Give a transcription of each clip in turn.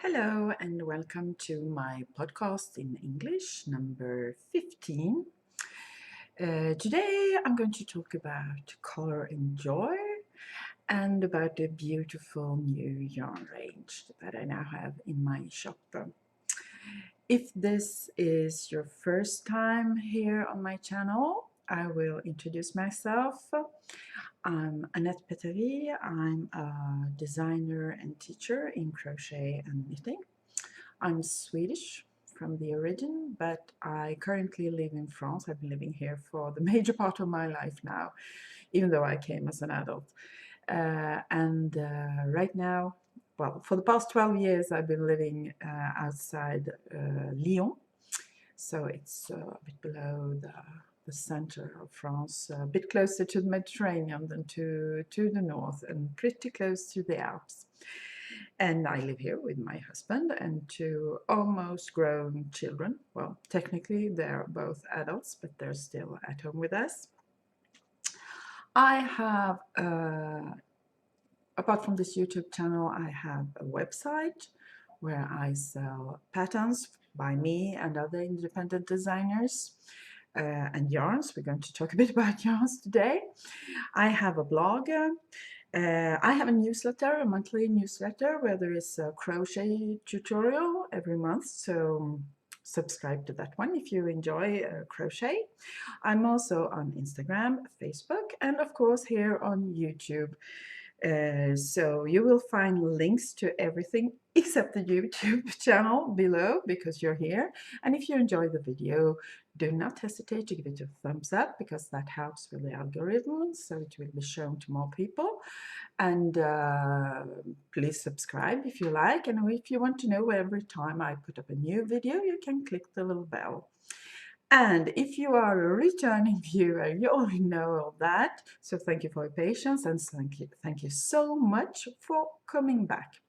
Hello and welcome to my podcast in English, number 15. Today I'm going to talk about color and joy and about the beautiful new yarn range that I now have in my shop. If this is your first time here on my channel, I will introduce myself. I'm Annette Petteri. I'm a designer and teacher in crochet and knitting. I'm Swedish from the origin, but I currently live in France. I've been living here for the major part of my life now, even though I came as an adult. Right now, well, for the past 12 years, I've been living outside Lyon. So it's a bit below the center of France, a bit closer to the Mediterranean than to the north, and pretty close to the Alps. And I live here with my husband and two almost grown children. Well, technically they're both adults, but they're still at home with us. I have, apart from this YouTube channel, I have a website where I sell patterns by me and other independent designers and yarns. We're going to talk a bit about yarns today. I have a blog. I have a newsletter, a monthly newsletter, where there is a crochet tutorial every month, so subscribe to that one if you enjoy crochet. I'm also on Instagram, Facebook, and of course here on YouTube. So you will find links to everything except the YouTube channel below because you're here. And if you enjoy the video, do not hesitate to give it a thumbs up because that helps with the algorithm, so it will be shown to more people. And please subscribe if you like. And if you want to know every time I put up a new video, you can click the little bell. And if you are a returning viewer, you already know all that. So thank you for your patience and thank you so much for coming back.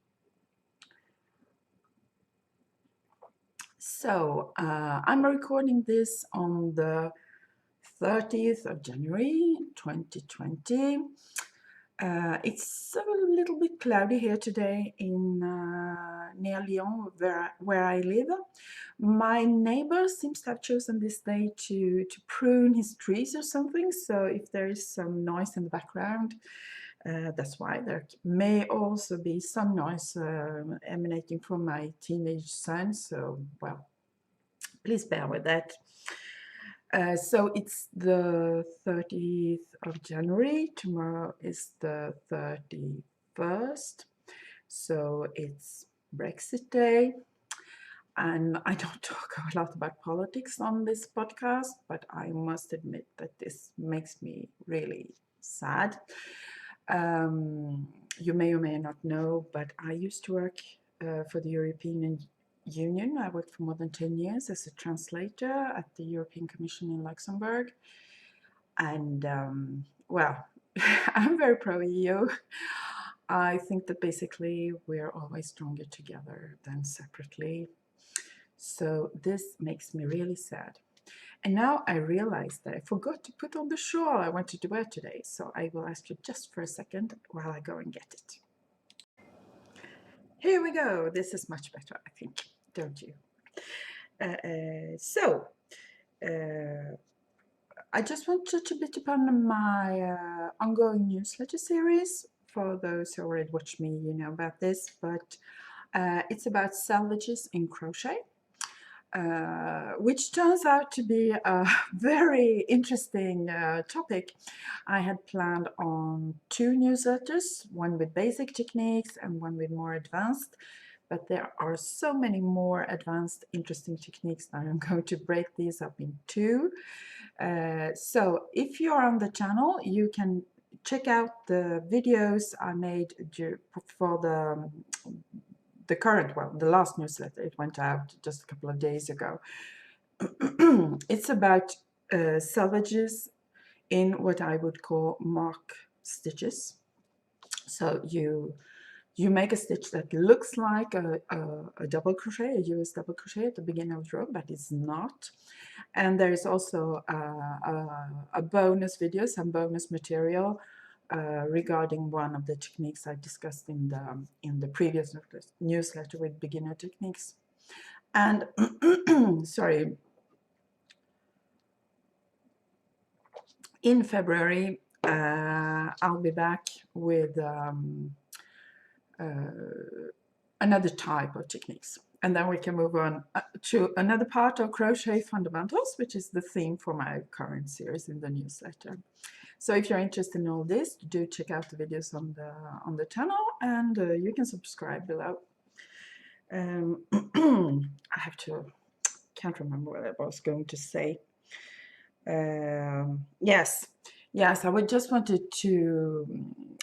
So I'm recording this on the 30th of January 2020. It's a little bit cloudy here today in near Lyon, where I live. My neighbor seems to have chosen this day to prune his trees or something, so if there is some noise in the background, that's why. There may also be some noise emanating from my teenage son, so, well, please bear with that. So it's the 30th of January. Tomorrow is the 31st. So it's Brexit Day. And I don't talk a lot about politics on this podcast, but I must admit that this makes me really sad. You may or may not know, but I used to work for the European Union. I worked for more than 10 years as a translator at the European Commission in Luxembourg. And, well, I'm very pro-EU. I think that basically we're always stronger together than separately. So this makes me really sad. And now I realize that I forgot to put on the shawl I wanted to wear today. So I will ask you just for a second while I go and get it. Here we go. This is much better, I think, don't you? I just wanted to bit upon my ongoing newsletter series. For those who already watch me, you know about this, but it's about selvedges in crochet. Which turns out to be a very interesting topic. I had planned on two newsletters, one with basic techniques and one with more advanced, but there are so many more advanced, interesting techniques that I'm going to break these up in two. So if you're on the channel, you can check out the videos I made for the current one, the last newsletter. It went out just a couple of days ago. It's about selvedges in what I would call mark stitches. So you make a stitch that looks like a double crochet, a US double crochet at the beginning of the row, but it's not. And there is also a bonus video, some bonus material regarding one of the techniques I discussed in the previous newsletter with beginner techniques. And sorry, in February I'll be back with another type of techniques, and then we can move on to another part of crochet fundamentals, which is the theme for my current series in the newsletter. So if you're interested in all this, do check out the videos on the channel, and you can subscribe below. I can't remember what I was going to say. Yes, I would just wanted to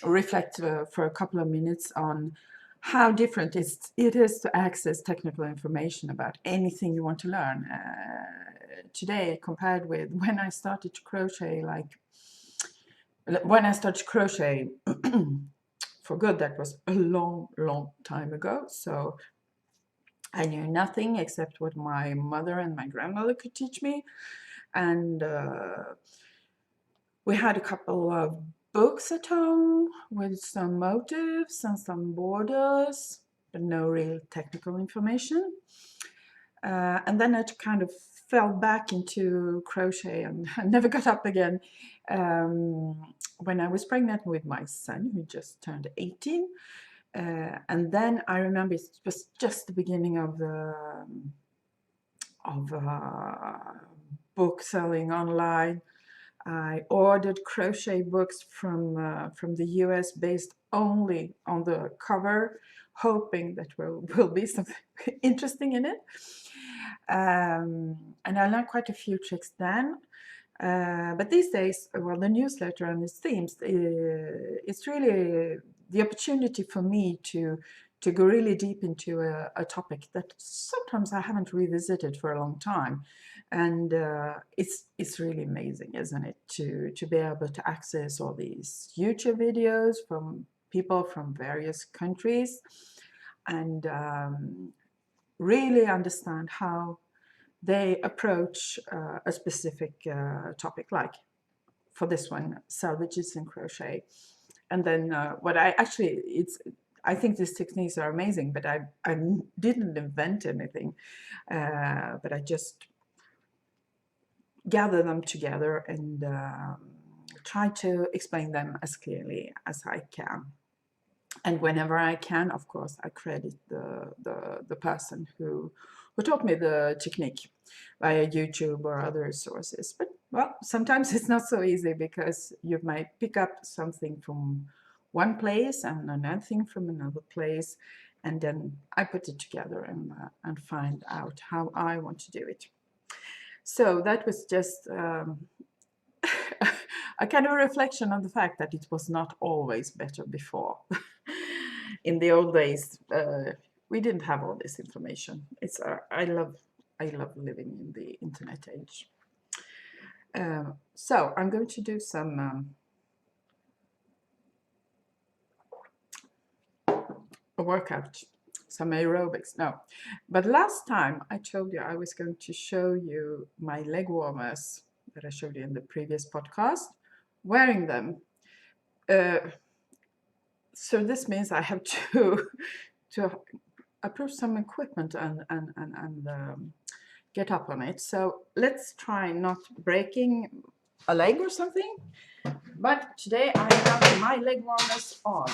reflect for a couple of minutes on how different it is to access technical information about anything you want to learn today compared with when I started to crochet. When I started crochet for good, that was a long time ago. So I knew nothing except what my mother and my grandmother could teach me. And we had a couple of books at home with some motifs and some borders, but no real technical information. And then I kind of fell back into crochet and never got up again. When I was pregnant with my son, who just turned 18, and then I remember it was just the beginning of book selling online. I ordered crochet books from the US based only on the cover, hoping that will be something interesting in it. And I learned quite a few tricks then. But these days, well, the newsletter and its themes, it's really the opportunity for me to go really deep into a topic that sometimes I haven't revisited for a long time. And it's really amazing, isn't it, to be able to access all these YouTube videos from people from various countries and really understand how they approach a specific topic, like for this one, selvedges and crochet. And then what I think these techniques are amazing, but I didn't invent anything, but I just gather them together and try to explain them as clearly as I can. And whenever I can, of course, I credit the person who taught me the technique via YouTube or other sources. But, well, sometimes it's not so easy because you might pick up something from one place and another thing from another place, and then I put it together and find out how I want to do it. So that was just a kind of reflection on the fact that it was not always better before. In the old days, we didn't have all this information. I love living in the internet age. So I'm going to do some a workout, some aerobics. No, but last time I told you I was going to show you my leg warmers that I showed you in the previous podcast, wearing them. So this means I have to approve some equipment and get up on it. So let's try not breaking a leg or something. But today I have my leg warmers on.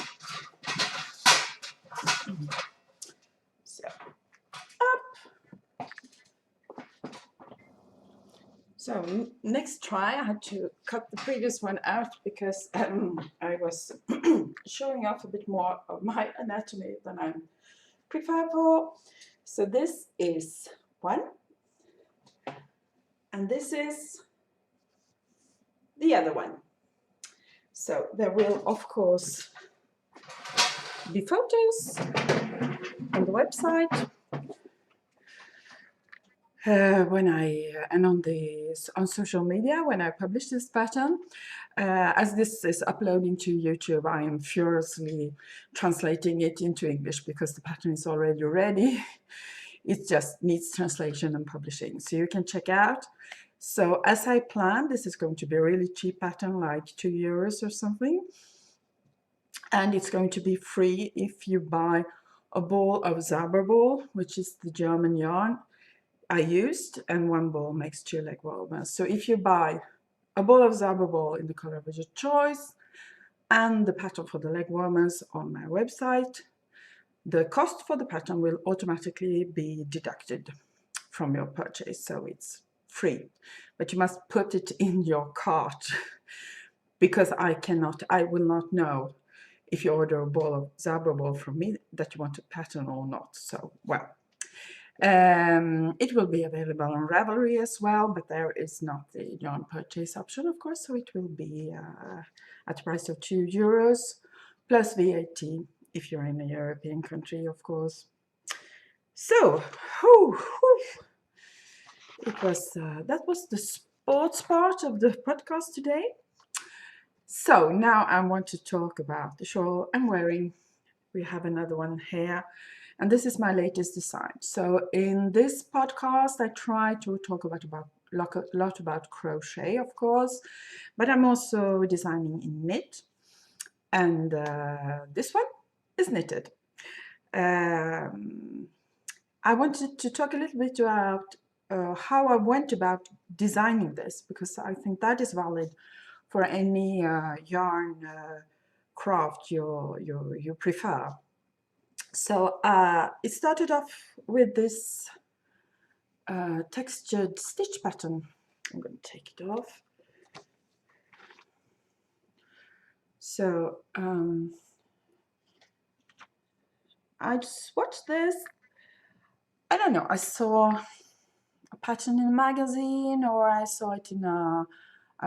So up. So next try I had to cut the previous one out because I was showing off a bit more of my anatomy than I'm prepared for. So this is one, and this is the other one. So there will of course be photos on the website and on social media when I publish this pattern. As this is uploading to YouTube, I am furiously translating it into English because the pattern is already ready. It just needs translation and publishing, so you can check out. So as I planned, this is going to be a really cheap pattern, like €2 or something. and it's going to be free if you buy a ball of Zaberball, which is the German yarn I used, and one ball makes 2 legwarmers. So if you buy a ball of Zaberball in the color of your choice and the pattern for the legwarmers on my website, the cost for the pattern will automatically be deducted from your purchase, so it's free. But you must put it in your cart because I will not know if you order a ball of Zaberball from me that you want a pattern or not. So, well, it will be available on Ravelry as well, but there is not the yarn purchase option, of course, so it will be at a price of €2 plus VAT if you're in a European country, of course. So, that was the sports part of the podcast today. So now I want to talk about the shawl I'm wearing. We have another one here, and this is my latest design. So in this podcast, I try to talk about a lot about crochet, of course, but I'm also designing in knit, and this one is knitted. I wanted to talk a little bit about how I went about designing this, because I think that is valid for any yarn craft you prefer. So it started off with this textured stitch pattern. I'm going to take it off. So I just watched this. I don't know, I saw a pattern in a magazine, or I saw it in a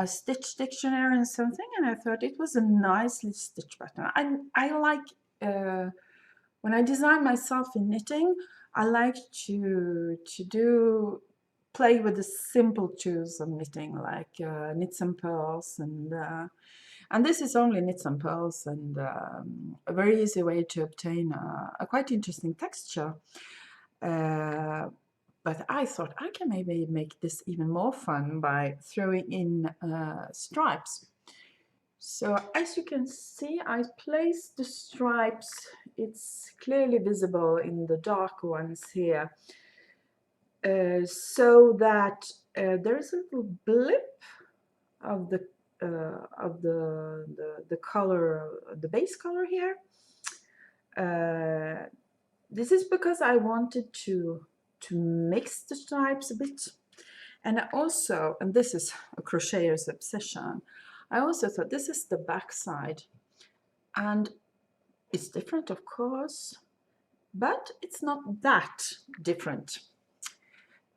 stitch dictionary and something, and I thought it was a nicely stitched pattern. I like when I design myself in knitting, I like to play with the simple tools of knitting, like knits and pearls, and this is only knits and pearls, and a very easy way to obtain a quite interesting texture. But I thought I can maybe make this even more fun by throwing in stripes. So as you can see, I placed the stripes, it's clearly visible in the dark ones here, so that there is a little blip of the color, the base color here. This is because I wanted to mix the stripes a bit, and also, and this is a crocheter's obsession, I also thought this is the back side, and it's different, of course, but it's not that different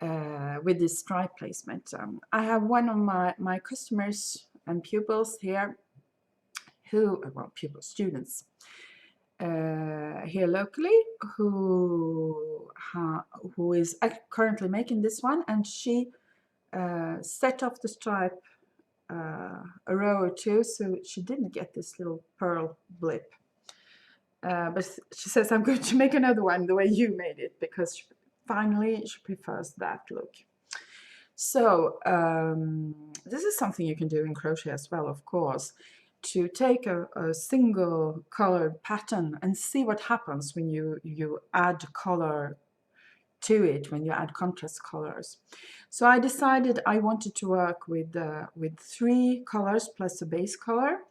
with this stripe placement. I have one of my customers and pupils here students here locally who is currently making this one, and she set off the stripe a row or two, so she didn't get this little pearl blip. But she says, I'm going to make another one the way you made it, because finally she prefers that look. So this is something you can do in crochet as well, of course, to take a single colored pattern and see what happens when you add color to it, when you add contrast colors. So I decided I wanted to work with 3 colors plus a base color,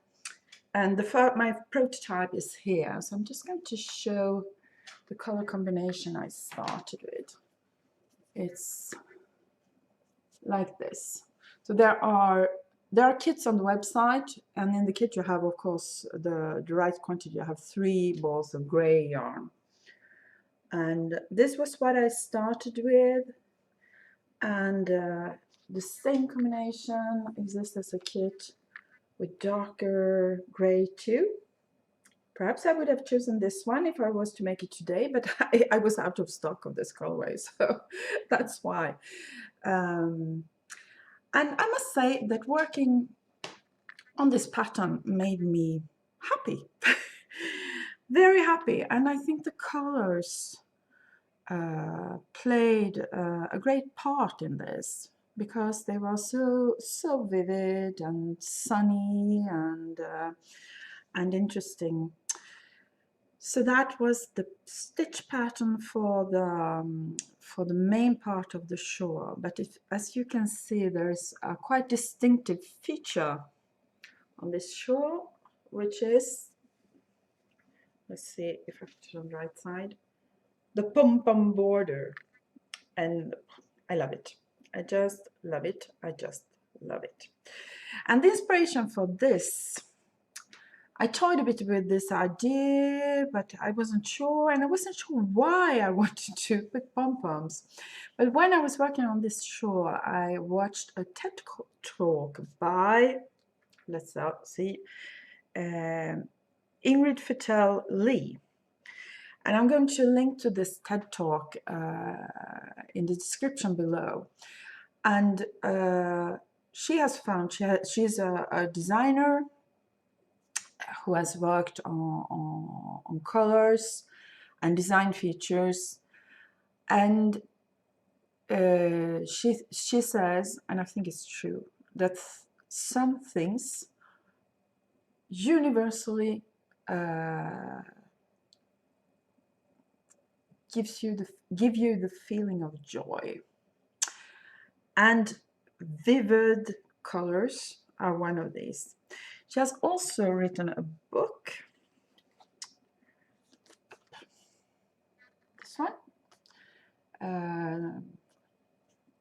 and my prototype is here. So I'm just going to show the color combination I started with. It's like this. So there are kits on the website, and in the kit you have, of course, the right quantity. You have 3 balls of gray yarn. And this was what I started with, and the same combination exists as a kit with darker gray too. Perhaps I would have chosen this one if I was to make it today, but I was out of stock of this colorway, so that's why. And I must say that working on this pattern made me happy, very happy, and I think the colors played a great part in this, because they were so vivid and sunny and interesting. So that was the stitch pattern for the main part of the shawl. But if, as you can see, there is a quite distinctive feature on this shawl, which is, let's see if I put it on the right side, the pom-pom border. And I love it. I just love it. I just love it. And the inspiration for this, I toyed a bit with this idea, but I wasn't sure, and I wasn't sure why I wanted to put pom-poms. But when I was working on this shawl, I watched a TED talk by, let's see, Ingrid Fettel Lee. And I'm going to link to this TED talk in the description below. And she has found, she's a designer who has worked on colors and design features, and she says, and I think it's true, that some things universally give you the feeling of joy, and vivid colors are one of these. She has also written a book, this one,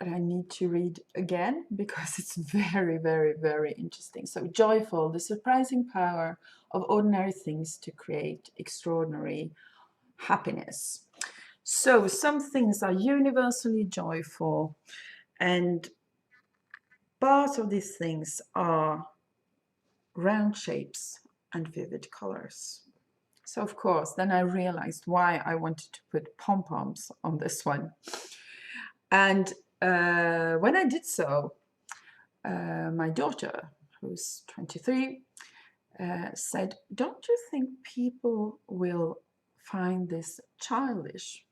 that I need to read again because it's very, very, very interesting. So, Joyful, the surprising power of ordinary things to create extraordinary happiness. So some things are universally joyful, and part of these things are round shapes and vivid colors. So of course, then I realized why I wanted to put pom-poms on this one. And when I did so, my daughter, who's 23, said, "Don't you think people will find this childish?"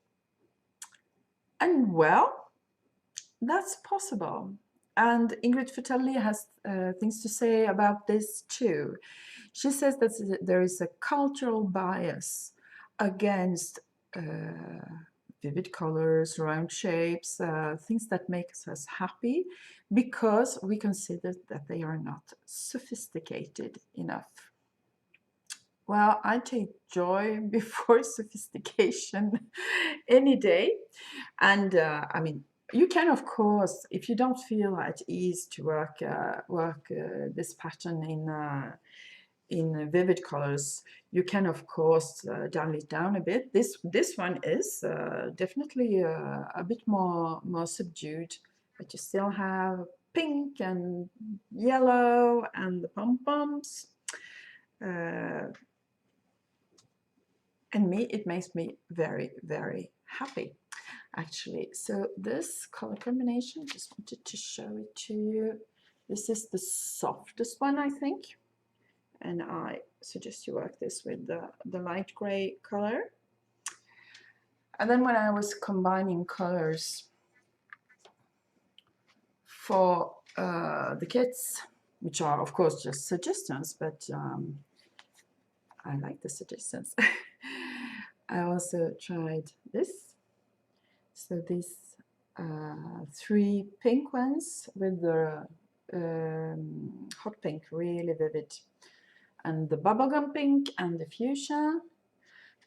And well, that's possible. And Ingrid Fettel has things to say about this too. She says that there is a cultural bias against vivid colors, round shapes, things that make us happy, because we consider that they are not sophisticated enough. Well, I take joy before sophistication any day. And I mean, you can, of course, if you don't feel at ease to work this pattern in vivid colors, you can, of course, dial it down a bit. This one is definitely a bit more subdued, but you still have pink and yellow and the pom-poms. And it makes me very, very happy, actually. So this color combination, just wanted to show it to you. This is the softest one, I think. And I suggest you work this with the light gray color. And then when I was combining colors for the kits, which are of course just suggestions, but I like the suggestions. I also tried this. So these 3 pink ones with the hot pink, really vivid, and the bubblegum pink and the fuchsia.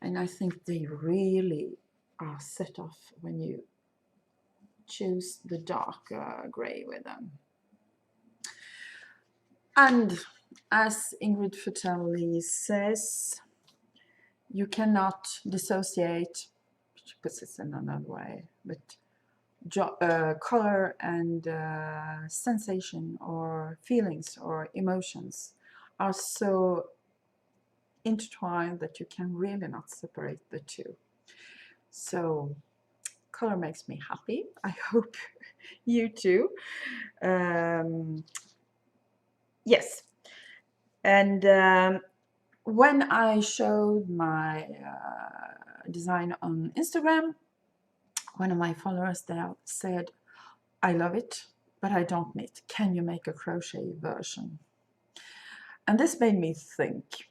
And I think they really are set off when you choose the dark gray with them. And as Ingrid Fettel says, you cannot dissociate, she puts it in another way, but color and sensation or feelings or emotions are so intertwined that you can really not separate the two. So color makes me happy. I hope you too. Yes. And when I showed my design on Instagram, one of my followers there said, "I love it, but I don't knit. Can you make a crochet version?" And this made me think.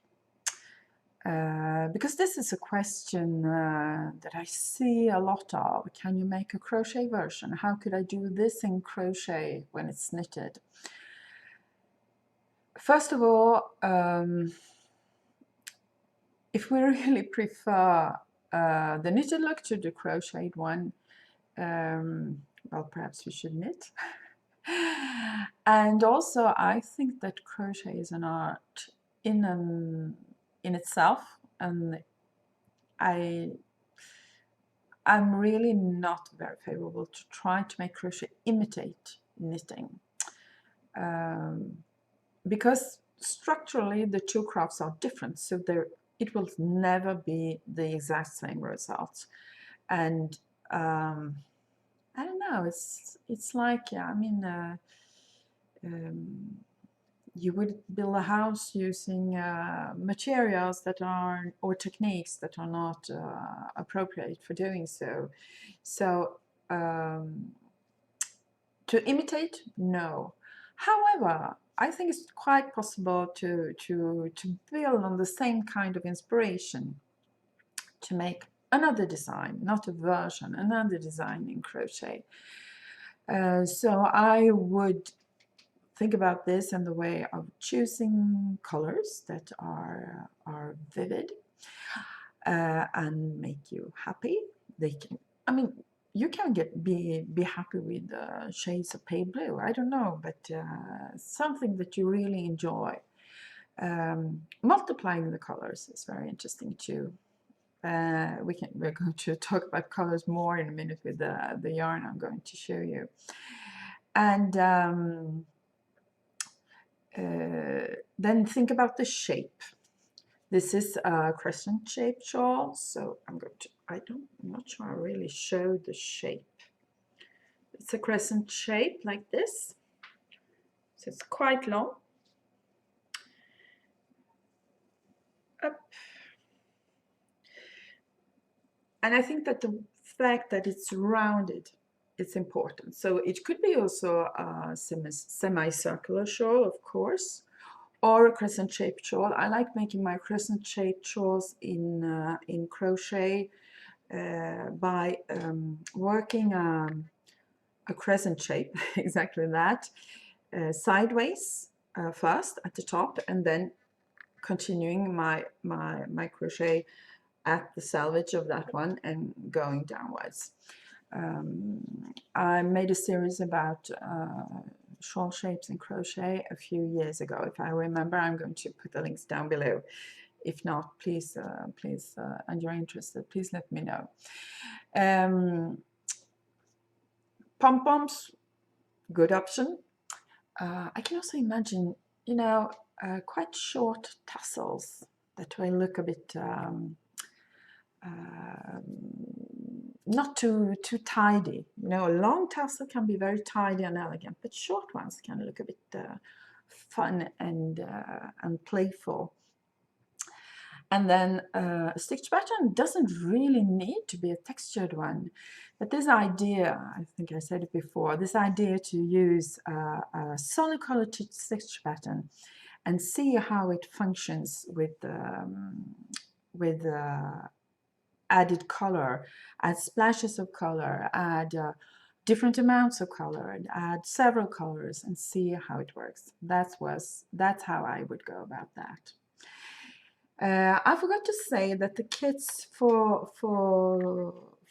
because this is a question that I see a lot of. Can you make a crochet version? How could I do this in crochet when it's knitted? First of all, if we really prefer the knitted look to the crocheted one, well, perhaps we should knit. And also, I think that crochet is an art in itself, and I'm really not very favorable to try to make crochet imitate knitting, because structurally the two crafts are different, so it will never be the exact same result. And I don't know, it's like, I mean, you would build a house using materials that are, or techniques that are not appropriate for doing so. So to imitate, no. However, I think it's quite possible to build on the same kind of inspiration to make another design, not a version, another design in crochet. So I would think about this in the way of choosing colors that are vivid and make you happy. They can, I mean, you can be happy with shades of pale blue, I don't know, but something that you really enjoy. Multiplying the colors is very interesting too. We're going to talk about colors more in a minute with the yarn I'm going to show you. And then think about the shape. This is a crescent shaped shawl, so I'm not sure I really showed the shape. It's a crescent shape like this, so it's quite long. Up. And I think that the fact that it's rounded, it's important. So it could be also a semicircular shawl, of course, or a crescent-shaped shawl. I like making my crescent-shaped shawls in crochet by working a crescent shape, exactly that, sideways first at the top, and then continuing my crochet at the selvage of that one and going downwards. I made a series about shawl shapes in crochet a few years ago. If I remember, I'm going to put the links down below. If not, please, and you're interested, please let me know. Pom-poms, good option. I can also imagine, you know, quite short tassels that will look a bit not too tidy. You know, a long tassel can be very tidy and elegant, but short ones can look a bit fun and playful. And then a stitch pattern doesn't really need to be a textured one, but this idea, I think I said it before, this idea to use a solid color stitch pattern and see how it functions with added color, add splashes of color, add different amounts of color, and add several colors and see how it works. That's how I would go about that. I forgot to say that the kits for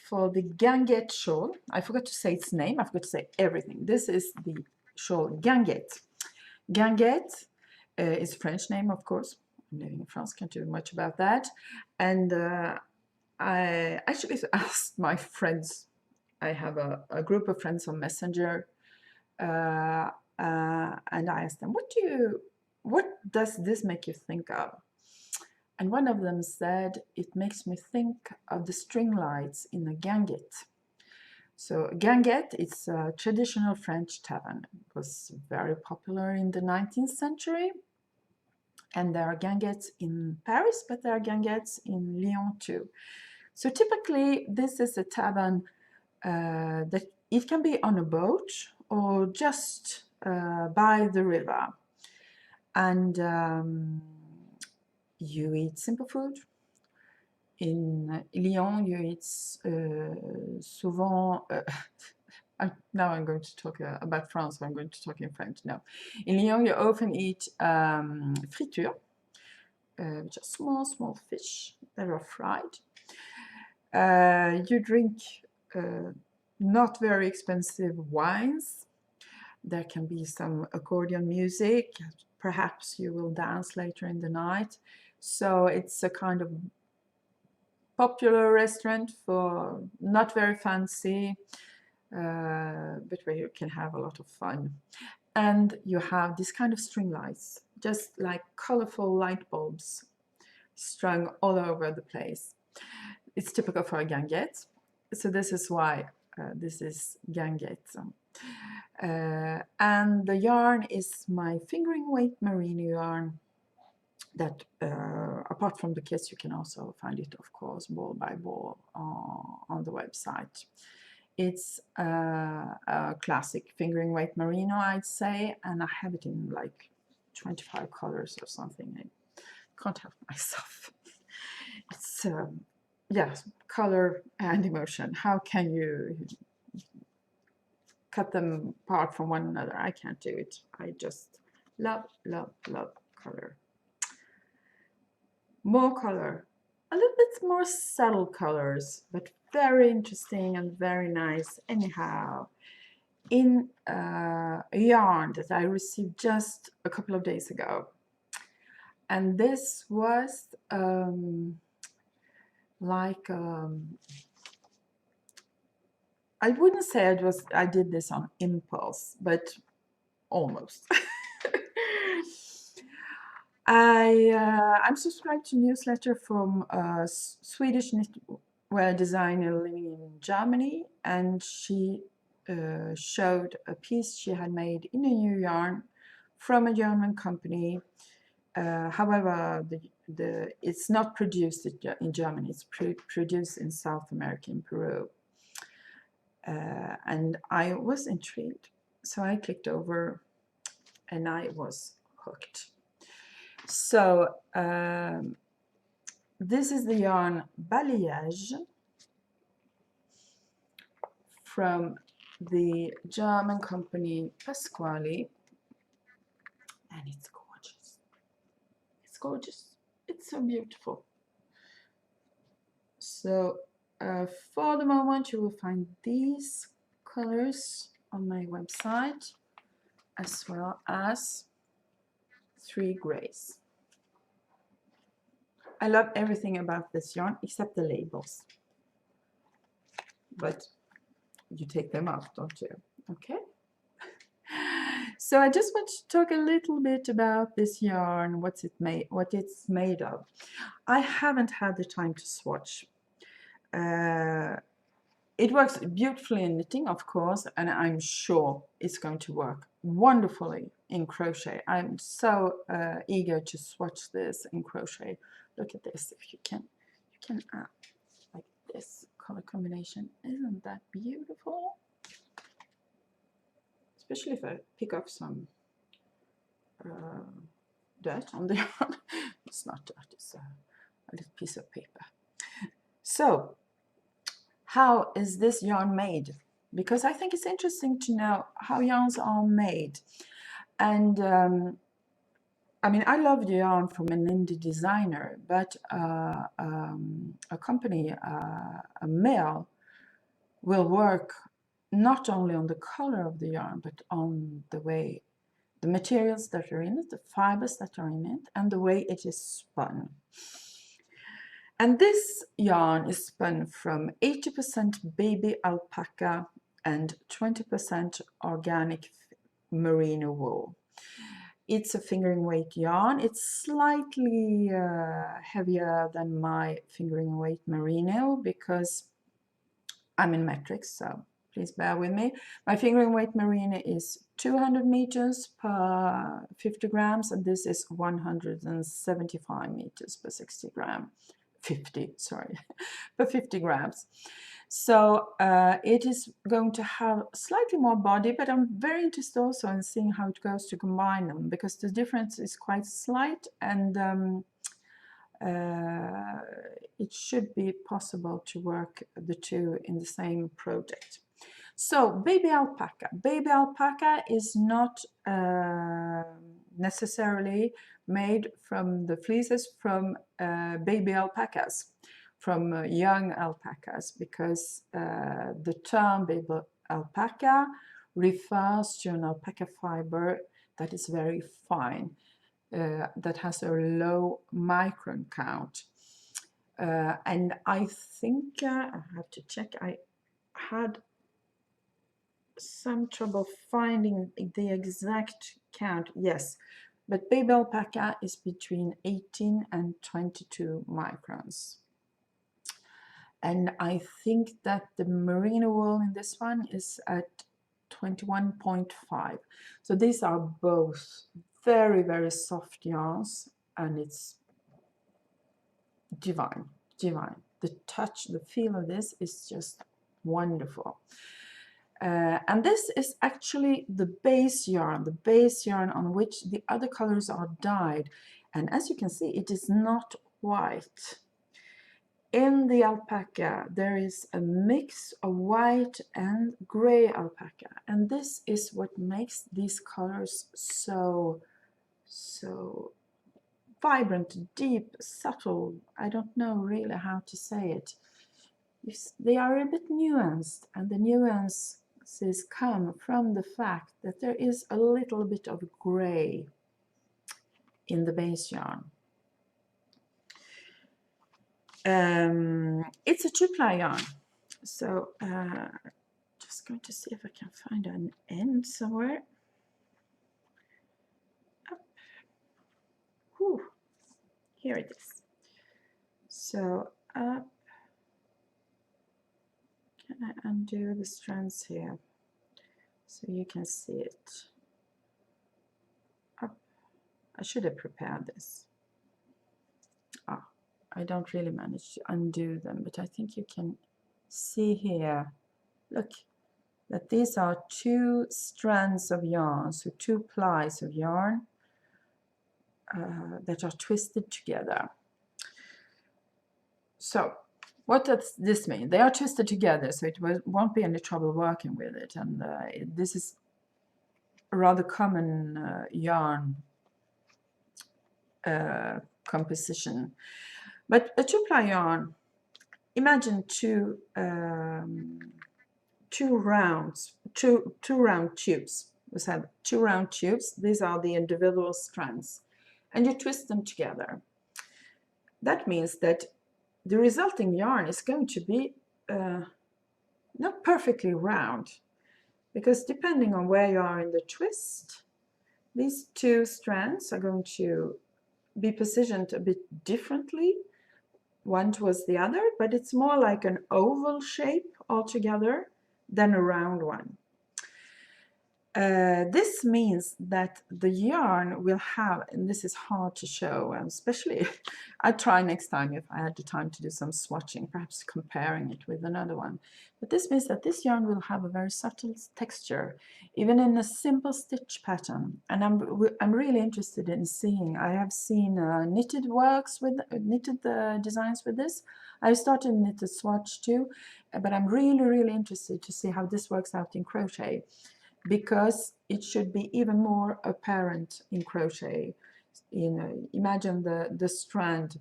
the Guinguette shawl, I forgot to say its name, I forgot to say everything. This is the shawl Guinguette. Guinguette is a French name, of course. I'm living in France, can't do much about that. And I actually asked my friends, I have a group of friends on Messenger, and I asked them, what does this make you think of? And one of them said, it makes me think of the string lights in a guinguette. So guinguette, it's a traditional French tavern. It was very popular in the 19th century. And there are guinguettes in Paris, but there are guinguettes in Lyon too. So typically, this is a tavern that it can be on a boat or just by the river. And you eat simple food. In Lyon, you eat souvent. Now I'm going to talk about France, so I'm going to talk in French now. In Lyon, you often eat friture, which are small fish that are fried. You drink not very expensive wines. There can be some accordion music. Perhaps you will dance later in the night. So it's a kind of popular restaurant for not very fancy, but where you can have a lot of fun. And you have this kind of string lights, just like colorful light bulbs strung all over the place. It's typical for a guinguette, so this is why this is guinguette. And the yarn is my fingering weight merino yarn that apart from the kits, you can also find it, of course, ball by ball on the website. It's a classic fingering weight merino, I'd say, and I have it in like 25 colors or something. I can't help myself. It's yes, color and emotion. How can you cut them apart from one another? I can't do it. I just love color. More color, a little bit more subtle colors, but very interesting and very nice. Anyhow, in a yarn that I received just a couple of days ago, and this was I wouldn't say I did this on impulse, but almost. I'm subscribed to a newsletter from a Swedish knitwear designer living in Germany, and she showed a piece she had made in a new yarn from a German company. However, it's not produced in Germany, it's produced in South America, in Peru. And I was intrigued, so I clicked over and I was hooked. So this is the yarn Balayage from the German company Pasquale, and it's gorgeous. It's gorgeous. It's so beautiful. So for the moment, you will find these colors on my website, as well as 3 grays. I love everything about this yarn except the labels, but you take them off, don't you? Okay. So I just want to talk a little bit about this yarn, what it's made of. I haven't had the time to swatch. It works beautifully in knitting, of course, and I'm sure it's going to work wonderfully in crochet. I'm so eager to swatch this in crochet. Look at this, if you can add like this color combination. Isn't that beautiful? Especially if I pick up some dirt on the yarn. It's not dirt, it's a little piece of paper. So, how is this yarn made? Because I think it's interesting to know how yarns are made. And I mean, I love the yarn from an indie designer, but a company, a mill, will work not only on the color of the yarn, but on the way, the materials that are in it, the fibers that are in it, and the way it is spun. And this yarn is spun from 80% baby alpaca and 20% organic merino wool. It's a fingering weight yarn. It's slightly heavier than my fingering weight merino because I'm in metrics, so please bear with me. My fingering weight merino is 200 meters per 50 grams, and this is 175 meters per 60 grams. 50, sorry, per 50 grams. So it is going to have slightly more body, but I'm very interested also in seeing how it goes to combine them, because the difference is quite slight, and it should be possible to work the two in the same project. So baby alpaca. Baby alpaca is not necessarily made from the fleeces from baby alpacas, from young alpacas, because the term baby alpaca refers to an alpaca fiber that is very fine, that has a low micron count. And I think, I have to check, I had some trouble finding the exact count, yes, but baby alpaca is between 18 and 22 microns. And I think that the merino wool in this one is at 21.5. So these are both very, very soft yarns, and it's divine, divine. The touch, the feel of this is just wonderful. And this is actually the base yarn on which the other colors are dyed. And as you can see, it is not white. In the alpaca, there is a mix of white and gray alpaca. And this is what makes these colors so vibrant, deep, subtle. I don't know really how to say it. They are a bit nuanced, and the nuances come from the fact that there is a little bit of gray in the base yarn. It's a 2-ply yarn, so just going to see if I can find an end somewhere. Up. Whew. Here it is. So up. Can I undo the strands here so you can see it? Up. I should have prepared this. I don't really manage to undo them, but I think you can see here, look, that these are 2 strands of yarn, so 2 plies of yarn that are twisted together. So what does this mean? They are twisted together, so it won't be any trouble working with it, and this is a rather common yarn composition. But a 2-ply yarn, imagine two round tubes. We have 2 round tubes. These are the individual strands, and you twist them together. That means that the resulting yarn is going to be not perfectly round, because depending on where you are in the twist, these 2 strands are going to be positioned a bit differently, one towards the other, but it's more like an oval shape altogether than a round one. This means that the yarn will have, and this is hard to show, especially I'd try next time if I had the time to do some swatching, perhaps comparing it with another one. But this means that this yarn will have a very subtle texture, even in a simple stitch pattern. And I'm really interested in seeing. I have seen knitted works with knitted designs with this. I started knitted swatch too, but I'm really interested to see how this works out in crochet, because it should be even more apparent in crochet. Imagine the strand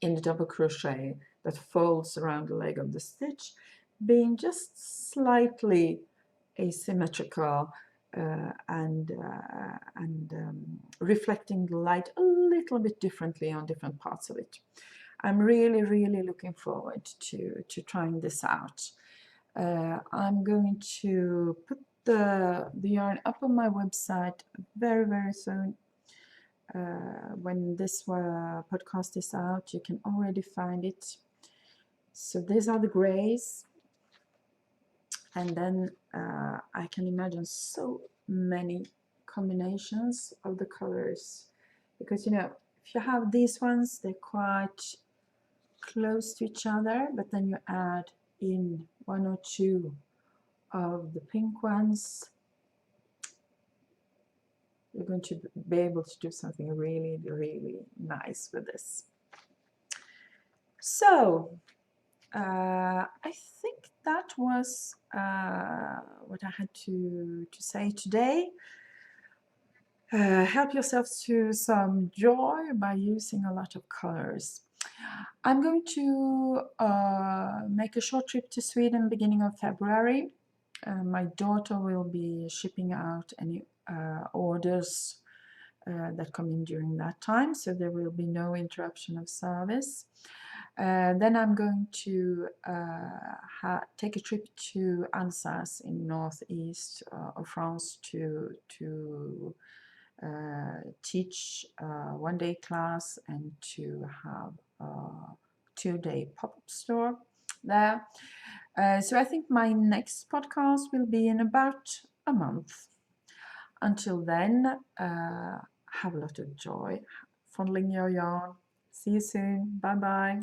in the double crochet that folds around the leg of the stitch being just slightly asymmetrical and reflecting the light a little bit differently on different parts of it. I'm really looking forward to trying this out. I'm going to put the yarn up on my website very soon. When this podcast is out, you can already find it. So these are the grays, and then I can imagine so many combinations of the colors, because you know, if you have these ones, they're quite close to each other, but then you add in 1 or 2 of the pink ones. you're going to be able to do something really, really nice with this. So I think that was what I had to say today. Help yourself to some joy by using a lot of colors. I'm going to make a short trip to Sweden beginning of February. My daughter will be shipping out any orders that come in during that time, so there will be no interruption of service. Then I'm going to take a trip to Alsace in northeast of France to teach one-day class and to have a two-day pop-up store there. So I think my next podcast will be in about a month. Until then, have a lot of joy fondling your yarn. See you soon. Bye bye.